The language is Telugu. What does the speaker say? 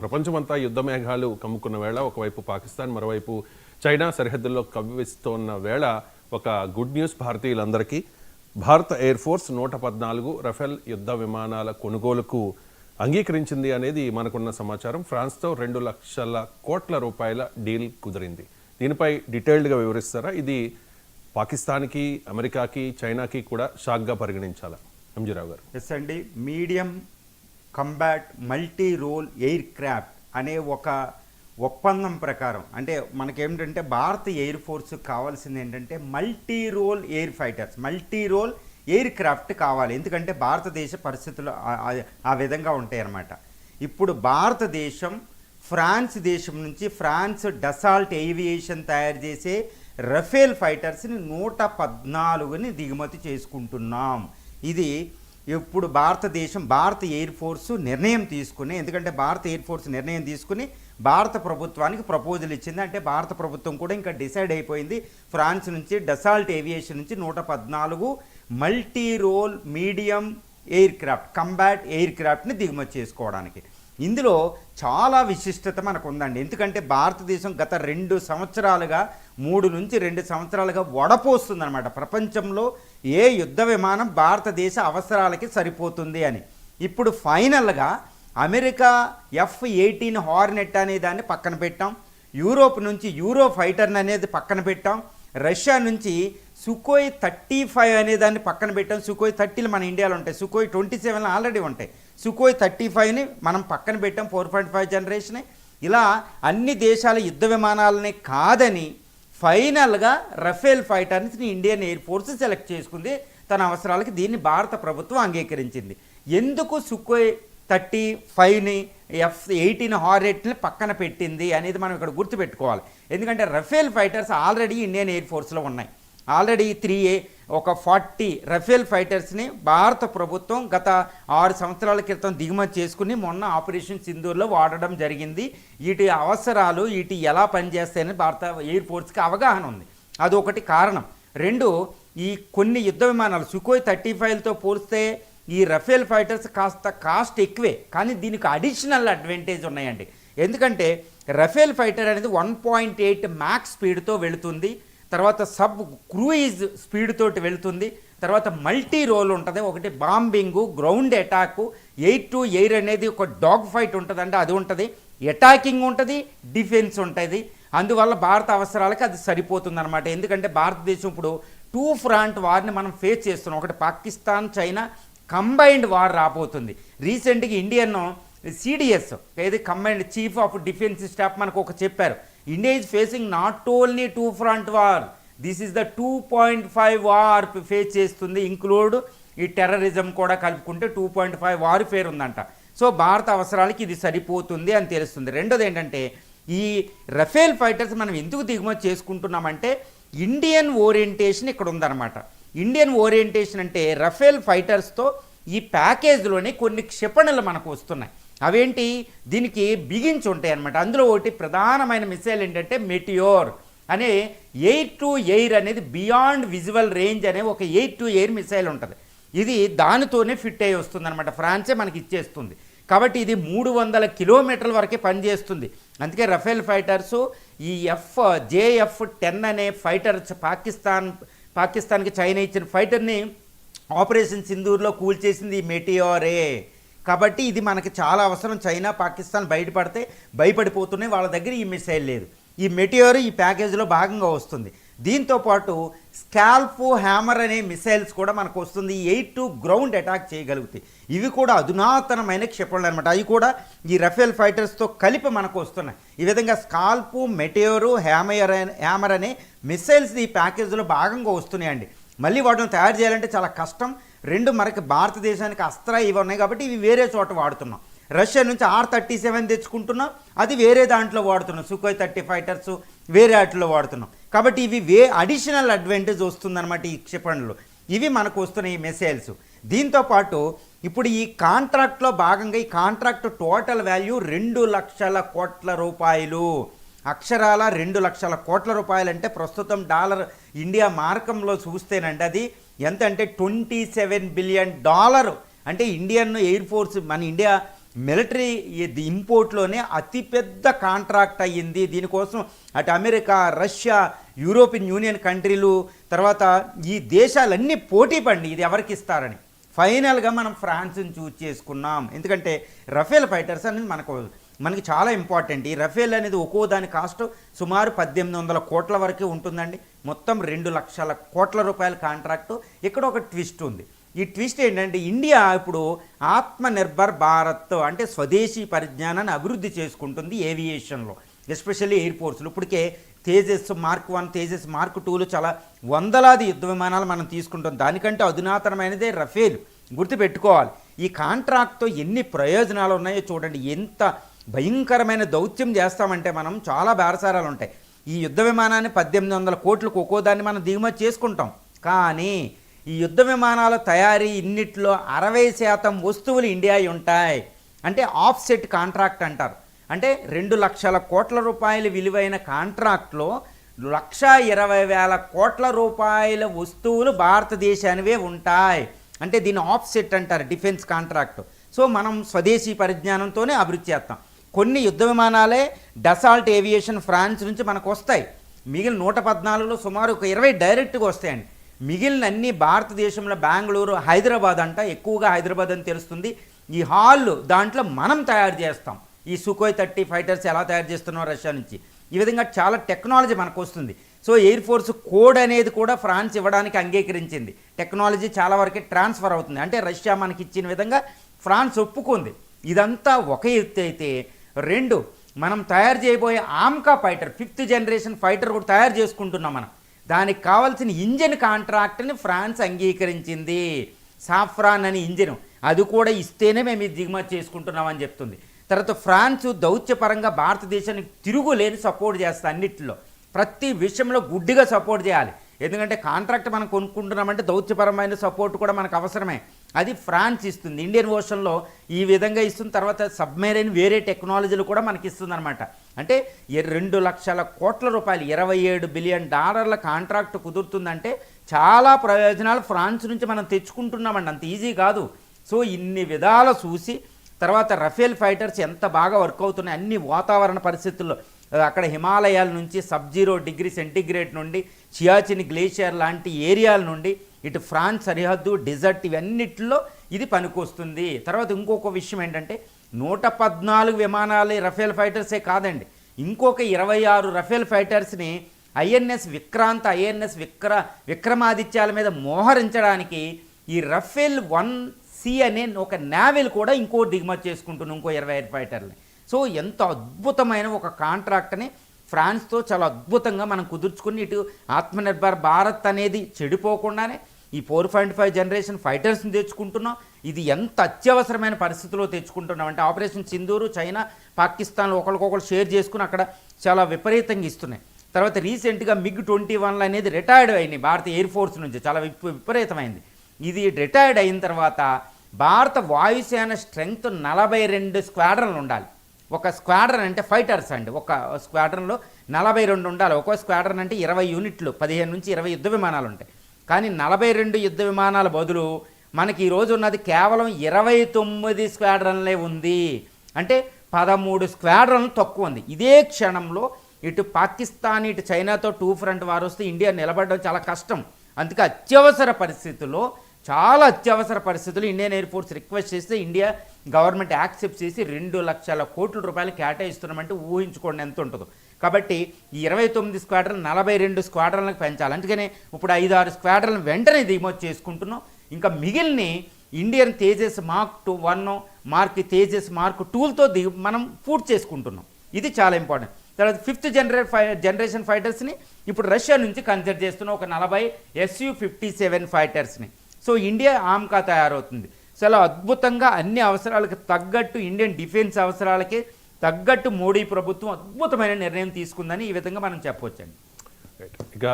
ప్రపంచమంతా యుద్ధ మేఘాలు కమ్ముకున్న వేళ ఒకవైపు పాకిస్తాన్, మరోవైపు చైనా సరిహద్దుల్లో కవ్విస్తోన్న వేళ ఒక గుడ్ న్యూస్ భారతీయులందరికీ. భారత ఎయిర్ ఫోర్స్ 114 రఫేల్ యుద్ధ విమానాల కొనుగోలుకు అంగీకరించింది అనేది మనకున్న సమాచారం. ఫ్రాన్స్తో 2 లక్షల కోట్ల రూపాయల డీల్ కుదిరింది. దీనిపై డీటెయిల్డ్గా వివరిస్తారా? ఇది పాకిస్తాన్కి, అమెరికాకి, చైనాకి కూడా షాక్గా పరిగణించాలా? ఎంజీరావు గారు. ఎస్ అండి, medium combat multi role aircraft అనే ఒక ఒప్పందం ప్రకారం అంటే మనకేమిటంటే భారత ఎయిర్ ఫోర్స్ కావాల్సింది ఏంటంటే multi role air fighters, multi role aircraft కావాలి. ఎందుకంటే భారతదేశ పరిస్థితులు ఆ విధంగా ఉంటాయి అన్నమాట. ఇప్పుడు భారతదేశం ఫ్రాన్స్ దేశం నుంచి ఫ్రాన్స్ డసాల్ట్ ఏవియేషన్ తయారు చేసే రఫేల్ ఫైటర్స్ని 114ని దిగుమతి చేసుకుంటున్నాం. ఇది ఇప్పుడు భారత ఎయిర్ ఫోర్సు నిర్ణయం తీసుకుని, ఎందుకంటే భారత ఎయిర్ ఫోర్స్ నిర్ణయం తీసుకుని భారత ప్రభుత్వానికి ప్రపోజల్ ఇచ్చింది. అంటే భారత ప్రభుత్వం కూడా ఇంకా డిసైడ్ అయిపోయింది. ఫ్రాన్స్ నుంచి డసాల్ట్ ఏవియేషన్ నుంచి 114 multi role medium aircraft, combat ఎయిర్ క్రాఫ్ట్ని దిగుమతి చేసుకోవడానికి. ఇందులో చాలా విశిష్టత మనకు ఉందండి. ఎందుకంటే భారతదేశం గత 2 సంవత్సరాలుగా 3 నుంచి 2 సంవత్సరాలుగా వడపోస్తుందన్నమాట. ప్రపంచంలో ఏ యుద్ధ విమానం భారతదేశ అవసరాలకి సరిపోతుంది అని. ఇప్పుడు ఫైనల్గా అమెరికా F-18 హార్నెట్ అనే దాన్ని పక్కన పెట్టాం, యూరోప్ నుంచి యూరో ఫైటర్ అనేది పక్కన పెట్టాం, రష్యా నుంచి సుకోయ్ 35 అనే దాన్ని పక్కన పెట్టాం. సుకోయ్ 30లు మన ఇండియాలో ఉంటాయి, సుకోయ్ 27 ఆల్రెడీ ఉంటాయి. సుకోయ్ 35ని మనం పక్కన పెట్టాం, 4.5 జనరేషన్. ఇలా అన్ని దేశాల యుద్ధ విమానాలని కాదని ఫైనల్గా రఫేల్ ఫైటర్స్ని ఇండియన్ ఎయిర్ ఫోర్స్ సెలెక్ట్ చేసుకుంది తన అవసరాలకి. దీన్ని భారత ప్రభుత్వం అంగీకరించింది. ఎందుకు సుకోయ్ 35ని F-18 హార్నెట్ని పక్కన పెట్టింది అనేది మనం ఇక్కడ గుర్తుపెట్టుకోవాలి. ఎందుకంటే Rafale fighters already Indian air ఫోర్స్లో ఉన్నాయి. ఆల్రెడీ 40 రఫేల్ ఫైటర్స్ని భారత ప్రభుత్వం గత 6 సంవత్సరాల క్రితం దిగుమతి చేసుకుని మొన్న ఆపరేషన్ సింధూర్లో వాడడం జరిగింది. వీటి అవసరాలు, వీటి ఎలా పనిచేస్తాయని భారత ఎయిర్ ఫోర్స్కి అవగాహన ఉంది. అదొకటి కారణం. 2, ఈ కొన్ని యుద్ధ విమానాలు సుకోయ్ 35లతో పోలిస్తే ఈ రఫేల్ ఫైటర్స్ కాస్త కాస్ట్ ఎక్కువే, కానీ దీనికి అడిషనల్ అడ్వాంటేజ్ ఉన్నాయండి. ఎందుకంటే రఫేల్ ఫైటర్ అనేది 1.8 మ్యాక్స్ స్పీడ్తో వెళుతుంది, తర్వాత సబ్ క్రూయిజ్ స్పీడ్ తోటి వెళుతుంది, తర్వాత మల్టీ రోల్ ఉంటుంది. ఒకటి bombing, ground attack, air to air అనేది ఒక డాగ్ ఫైట్ ఉంటుంది, అంటే అది ఉంటుంది, అటాకింగ్ ఉంటుంది, డిఫెన్స్ ఉంటుంది. అందువల్ల భారత అవసరాలకి అది సరిపోతుంది అనమాట. ఎందుకంటే భారతదేశం ఇప్పుడు 2 ఫ్రంట్ వార్ని మనం ఫేస్ చేస్తున్నాం. ఒకటి పాకిస్తాన్, చైనా కంబైన్డ్ వార్ రాబోతుంది. రీసెంట్గా ఇండియన్ CDS ఏది combined chief of defence staff మనకు ఒక చెప్పారు, India is facing not only 2 front war, this is the 2.5 war face చేస్తుంది, ఇంక్లూడ్ ఈ టెర్రరిజం కూడా కలుపుకుంటే 2.5 వార్ ఫేర్ ఉందంట. సో భారత అవసరాలకి ఇది సరిపోతుంది అని తెలుస్తుంది. రెండోది ఏంటంటే ఈ రఫేల్ ఫైటర్స్ మనం ఎందుకు దిగుమతి చేసుకుంటున్నామంటే ఇండియన్ ఓరియంటేషన్ ఇక్కడ ఉందన్నమాట. ఇండియన్ ఓరియంటేషన్ అంటే రఫేల్ ఫైటర్స్తో ఈ ప్యాకేజ్లోనే కొన్ని క్షిపణులు మనకు వస్తున్నాయి. అవేంటి, దీనికి బిగించి ఉంటాయి అన్నమాట. అందులో ఒకటి ప్రధానమైన మిసైల్ ఏంటంటే మెటియోర్ అనే ఎయిర్ టు ఎయిర్ అనేది బియాండ్ విజువల్ రేంజ్ అనే ఒక ఎయిర్ టు ఎయిర్ మిసైల్ ఉంటుంది. ఇది దానితోనే ఫిట్ అయ్యి వస్తుంది అనమాట. ఫ్రాన్సే మనకి ఇచ్చేస్తుంది. కాబట్టి ఇది 300 కిలోమీటర్ల వరకే పనిచేస్తుంది. అందుకే రఫేల్ ఫైటర్సు ఈ JF-10 అనే ఫైటర్ పాకిస్తాన్కి చైనా ఇచ్చిన ఫైటర్ని ఆపరేషన్ సింధూర్లో కూల్చేసింది ఈ మెటియోరే. కాబట్టి ఇది మనకి చాలా అవసరం. చైనా, పాకిస్తాన్ భయపడిపోతున్నాయి, వాళ్ళ దగ్గర ఈ మిసైల్ లేదు. ఈ మెటియోర్ ఈ ప్యాకేజీలో భాగంగా వస్తుంది. దీంతోపాటు స్కాల్ప్, హ్యామర్ అనే మిసైల్స్ కూడా మనకు వస్తుంది. 8 గ్రౌండ్ అటాక్ చేయగలుగుతాయి. ఇవి కూడా అధునాతనమైన క్షిపణులు అనమాట. అవి కూడా ఈ రఫేల్ ఫైటర్స్తో కలిపి మనకు వస్తున్నాయి. ఈ విధంగా స్కాల్ప్, మెటియోరు, హ్యామర్ అనే మిసైల్స్ ఈ ప్యాకేజీలో భాగంగా వస్తున్నాయండి. మళ్ళీ వాటిని తయారు చేయాలంటే చాలా కష్టం. 2 మనకి భారతదేశానికి అస్త్రా ఇవి ఉన్నాయి కాబట్టి ఇవి వేరే చోట వాడుతున్నాం. రష్యా నుంచి R-37 తెచ్చుకుంటున్నాం, అది వేరే దాంట్లో వాడుతున్నాం. సుకోయ్ 30 ఫైటర్స్ వేరే వాటిలో వాడుతున్నాం. కాబట్టి ఇవి అడిషనల్ అడ్వాంటేజ్ వస్తుందన్నమాట ఈ క్షిపణులు. ఇవి మనకు వస్తున్నాయి ఈ మిసైల్స్. దీంతోపాటు ఇప్పుడు ఈ కాంట్రాక్ట్లో భాగంగా ఈ కాంట్రాక్ట్ టోటల్ వాల్యూ 2 లక్షల కోట్ల రూపాయలు. అక్షరాల 2 లక్షల కోట్ల రూపాయలు అంటే ప్రస్తుతం డాలర్ ఇండియా మార్కంలో చూస్తేనండి అది ఎంత అంటే $27 బిలియన్. అంటే ఇండియన్ ఎయిర్ ఫోర్స్, మన ఇండియా మిలిటరీ ఇంపోర్ట్లోనే అతిపెద్ద కాంట్రాక్ట్ అయ్యింది. దీనికోసం అటు అమెరికా, రష్యా, యూరోపియన్ యూనియన్ కంట్రీలు, తర్వాత ఈ దేశాలన్నీ పోటీ పడి ఇది ఎవరికి ఇస్తారని ఫైనల్గా మనం ఫ్రాన్స్ని చూజ్ చేసుకున్నాం. ఎందుకంటే రఫేల్ ఫైటర్స్ అనేది మనకి చాలా ఇంపార్టెంట్. ఈ రఫేల్ అనేది ఒక్కో దాని కాస్ట్ సుమారు 1800 కోట్ల వరకు ఉంటుందండి. మొత్తం 2 లక్షల కోట్ల రూపాయల కాంట్రాక్టు. ఇక్కడ ఒక ట్విస్ట్ ఉంది. ఈ ట్విస్ట్ ఏంటంటే ఇండియా ఇప్పుడు ఆత్మనిర్భర్ భారత్ అంటే స్వదేశీ పరిజ్ఞానాన్ని అభివృద్ధి చేసుకుంటుంది ఏవియేషన్లో, ఎస్పెషల్లీ ఎయిర్ ఫోర్స్లో. ఇప్పటికే తేజస్ మార్క్ 1, తేజస్ మార్క్ 2లు చాలా వందలాది యుద్ధ విమానాలు మనం తీసుకుంటాం. దానికంటే అధునాతనమైనదే రఫేల్, గుర్తుపెట్టుకోవాలి. ఈ కాంట్రాక్ట్తో ఎన్ని ప్రయోజనాలు ఉన్నాయో చూడండి. ఎంత భయంకరమైన దౌత్యం చేస్తామంటే మనం చాలా బేరసారాలు ఉంటాయి. ఈ యుద్ధ విమానాన్ని 1800 కోట్లకు ఒక్కోదాన్ని మనం దిగుమతి చేసుకుంటాం. కానీ ఈ యుద్ధ విమానాల తయారీ ఇన్నిట్లో 60% వస్తువులు ఇండియా ఉంటాయి. అంటే ఆఫ్సెట్ కాంట్రాక్ట్ అంటారు. అంటే 2 లక్షల కోట్ల రూపాయల విలువైన కాంట్రాక్ట్లో 1,20,000 కోట్ల రూపాయల వస్తువులు భారతదేశానివే ఉంటాయి. అంటే దీన్ని ఆఫ్సెట్ అంటారు, డిఫెన్స్ కాంట్రాక్ట్. సో మనం స్వదేశీ పరిజ్ఞానంతోనే అభివృద్ధి చేస్తాం. కొన్ని యుద్ధ విమానాలే డసాల్ట్ ఏవియేషన్ ఫ్రాన్స్ నుంచి మనకు వస్తాయి. మిగిలిన 114లో సుమారు ఒక 20 డైరెక్ట్గా వస్తాయండి. మిగిలిన అన్ని భారతదేశంలో బెంగళూరు, హైదరాబాద్ అంట, ఎక్కువగా హైదరాబాద్ అని తెలుస్తుంది. ఈ హాల్ దాంట్లో మనం తయారు చేస్తాం. ఈ సుఖోయ్ 30 ఫైటర్స్ ఎలా తయారు చేస్తున్నాం రష్యా నుంచి. ఈ విధంగా చాలా టెక్నాలజీ మనకు వస్తుంది. సో ఎయిర్ ఫోర్స్ కోడ్ అనేది కూడా ఫ్రాన్స్ ఇవ్వడానికి అంగీకరించింది. టెక్నాలజీ చాలా వరకు ట్రాన్స్ఫర్ అవుతుంది. అంటే రష్యా మనకి ఇచ్చిన విధంగా ఫ్రాన్స్ ఒప్పుకుంది. ఇదంతా ఒక ఎత్తు అయితే, 2 మనం తయారు చేయబోయే AMCA fighter 5th generation fighter కూడా తయారు చేసుకుంటున్నాం మనం. దానికి కావాల్సిన ఇంజిన్ కాంట్రాక్ట్ని ఫ్రాన్స్ అంగీకరించింది. సాఫ్రాన్ అని ఇంజిన్, అది కూడా ఇస్తేనే మేము ఇది దిగుమతి చేసుకుంటున్నామని చెప్తుంది. తర్వాత ఫ్రాన్స్ దౌత్యపరంగా భారతదేశానికి తిరుగులేని సపోర్ట్ చేస్తా. అన్నిటిలో ప్రతి విషయంలో గుడ్డిగా సపోర్ట్ చేయాలి. ఎందుకంటే కాంట్రాక్ట్ మనం కొనుక్కుంటున్నామంటే దౌత్యపరమైన సపోర్ట్ కూడా మనకు అవసరమే. అది ఫ్రాన్స్ ఇస్తుంది. ఇండియన్ ఓషన్లో ఈ విధంగా ఇస్తుంది. తర్వాత సబ్మెరైన్ వేరే టెక్నాలజీలు కూడా మనకి ఇస్తుంది అనమాట. అంటే 2 లక్షల కోట్ల రూపాయలు, $27 బిలియన్ కాంట్రాక్ట్ కుదురుతుందంటే చాలా ప్రయోజనాలు ఫ్రాన్స్ నుంచి మనం తెచ్చుకుంటున్నామండి. అంత ఈజీ కాదు. సో ఇన్ని విధాలు చూసి తర్వాత రఫేల్ ఫైటర్స్ ఎంత బాగా వర్క్ అవుతున్నాయి అన్ని వాతావరణ పరిస్థితుల్లో. అక్కడ హిమాలయాల నుంచి -0 నుండి సియాచిన్ గ్లేషియర్ లాంటి ఏరియాల నుండి ఇటు ఫ్రాన్స్ సరిహద్దు, డెజర్ట్, ఇవన్నిటిలో ఇది పనికొస్తుంది. తర్వాత ఇంకొక విషయం ఏంటంటే 114 విమానాలు రఫేల్ ఫైటర్సే కాదండి, ఇంకొక 26 రఫేల్ ఫైటర్స్ని ఐఎన్ఎస్ విక్రాంత్, ఐఎన్ఎస్ విక్రమాదిత్యాల మీద మోహరించడానికి ఈ రఫేల్ 1C అనే ఒక నావెల్ కూడా ఇంకో దిగుమతి చేసుకుంటున్నాం, ఇంకో 25 ఫైటర్ని. సో ఎంత అద్భుతమైన ఒక కాంట్రాక్ట్ని ఫ్రాన్స్తో చాలా అద్భుతంగా మనం కుదుర్చుకుని ఇటు ఆత్మనిర్భర్ భారత్ అనేది చెడిపోకుండానే ఈ 4.5 జనరేషన్ ఫైటర్స్ని తెచ్చుకుంటున్నాం. ఇది ఎంత అత్యవసరమైన పరిస్థితిలో తెచ్చుకుంటున్నాం అంటే ఆపరేషన్ సింధూరు, చైనా, పాకిస్తాన్లో ఒకరికొకరు షేర్ చేసుకుని అక్కడ చాలా విపరీతంగా ఇస్తున్నాయి. తర్వాత రీసెంట్గా MiG-21 అనేది రిటైర్డ్ అయినాయి భారత ఎయిర్ ఫోర్స్ నుంచి, చాలా విపరీతమైంది. ఇది రిటైర్డ్ అయిన తర్వాత భారత వాయుసేన స్ట్రెంగ్త్ 42 స్క్వాడ్రన్లు ఉండాలి. ఒక స్క్వాడ్రన్ అంటే ఫైటర్స్ అండి, ఒక స్క్వాడ్రన్లో 42 ఉండాలి. ఒక్కో స్క్వాడ్రన్ అంటే 20 యూనిట్లు, 15 నుంచి 20 యుద్ధ విమానాలు ఉంటాయి. కానీ 42 యుద్ధ విమానాల బదులు మనకి ఈరోజు ఉన్నది కేవలం 29 స్క్వాడ్రన్లే ఉంది. అంటే 13 స్క్వాడ్రన్లు తక్కువ ఉంది. ఇదే క్షణంలో ఇటు పాకిస్తాన్, ఇటు చైనాతో 2 ఫ్రంట్ వారు వస్తే ఇండియా నిలబడడం చాలా కష్టం. అందుకే చాలా అత్యవసర పరిస్థితులు ఇండియన్ ఎయిర్ ఫోర్స్ రిక్వెస్ట్ చేస్తే ఇండియా గవర్నమెంట్ యాక్సెప్ట్ చేసి 2 లక్షల కోట్ల రూపాయలు కేటాయిస్తున్నామంటే ఊహించుకోండి ఎంత ఉంటుందో. కాబట్టి ఈ 29 స్క్వాడ్రన్ 42 స్క్వాడ్రన్లకు పెంచాలి. అందుకనే ఇప్పుడు 5-6 స్క్వాడ్రన్ వెంటనే దిగుమతి చేసుకుంటున్నాం. ఇంకా మిగిలిన Indian Tejas mark 1, Tejas mark 2లతో మనం పూర్తి చేసుకుంటున్నాం. ఇది చాలా ఇంపార్టెంట్. తర్వాత 5th జనరేషన్ ఫైటర్స్ని ఇప్పుడు రష్యా నుంచి కన్సిడర్ చేస్తున్న ఒక 40 Su-57 ఫైటర్స్ని. సో ఇండియా ఆమ్కా తయారవుతుంది. చాలా అద్భుతంగా అన్ని అవసరాలకు తగ్గట్టు ఇండియన్ డిఫెన్స్ అవసరాలకి తగ్గట్టు మోడీ ప్రభుత్వం అద్భుతమైన నిర్ణయం తీసుకుందని ఈ విధంగా మనం చెప్పవచ్చండి. ఇక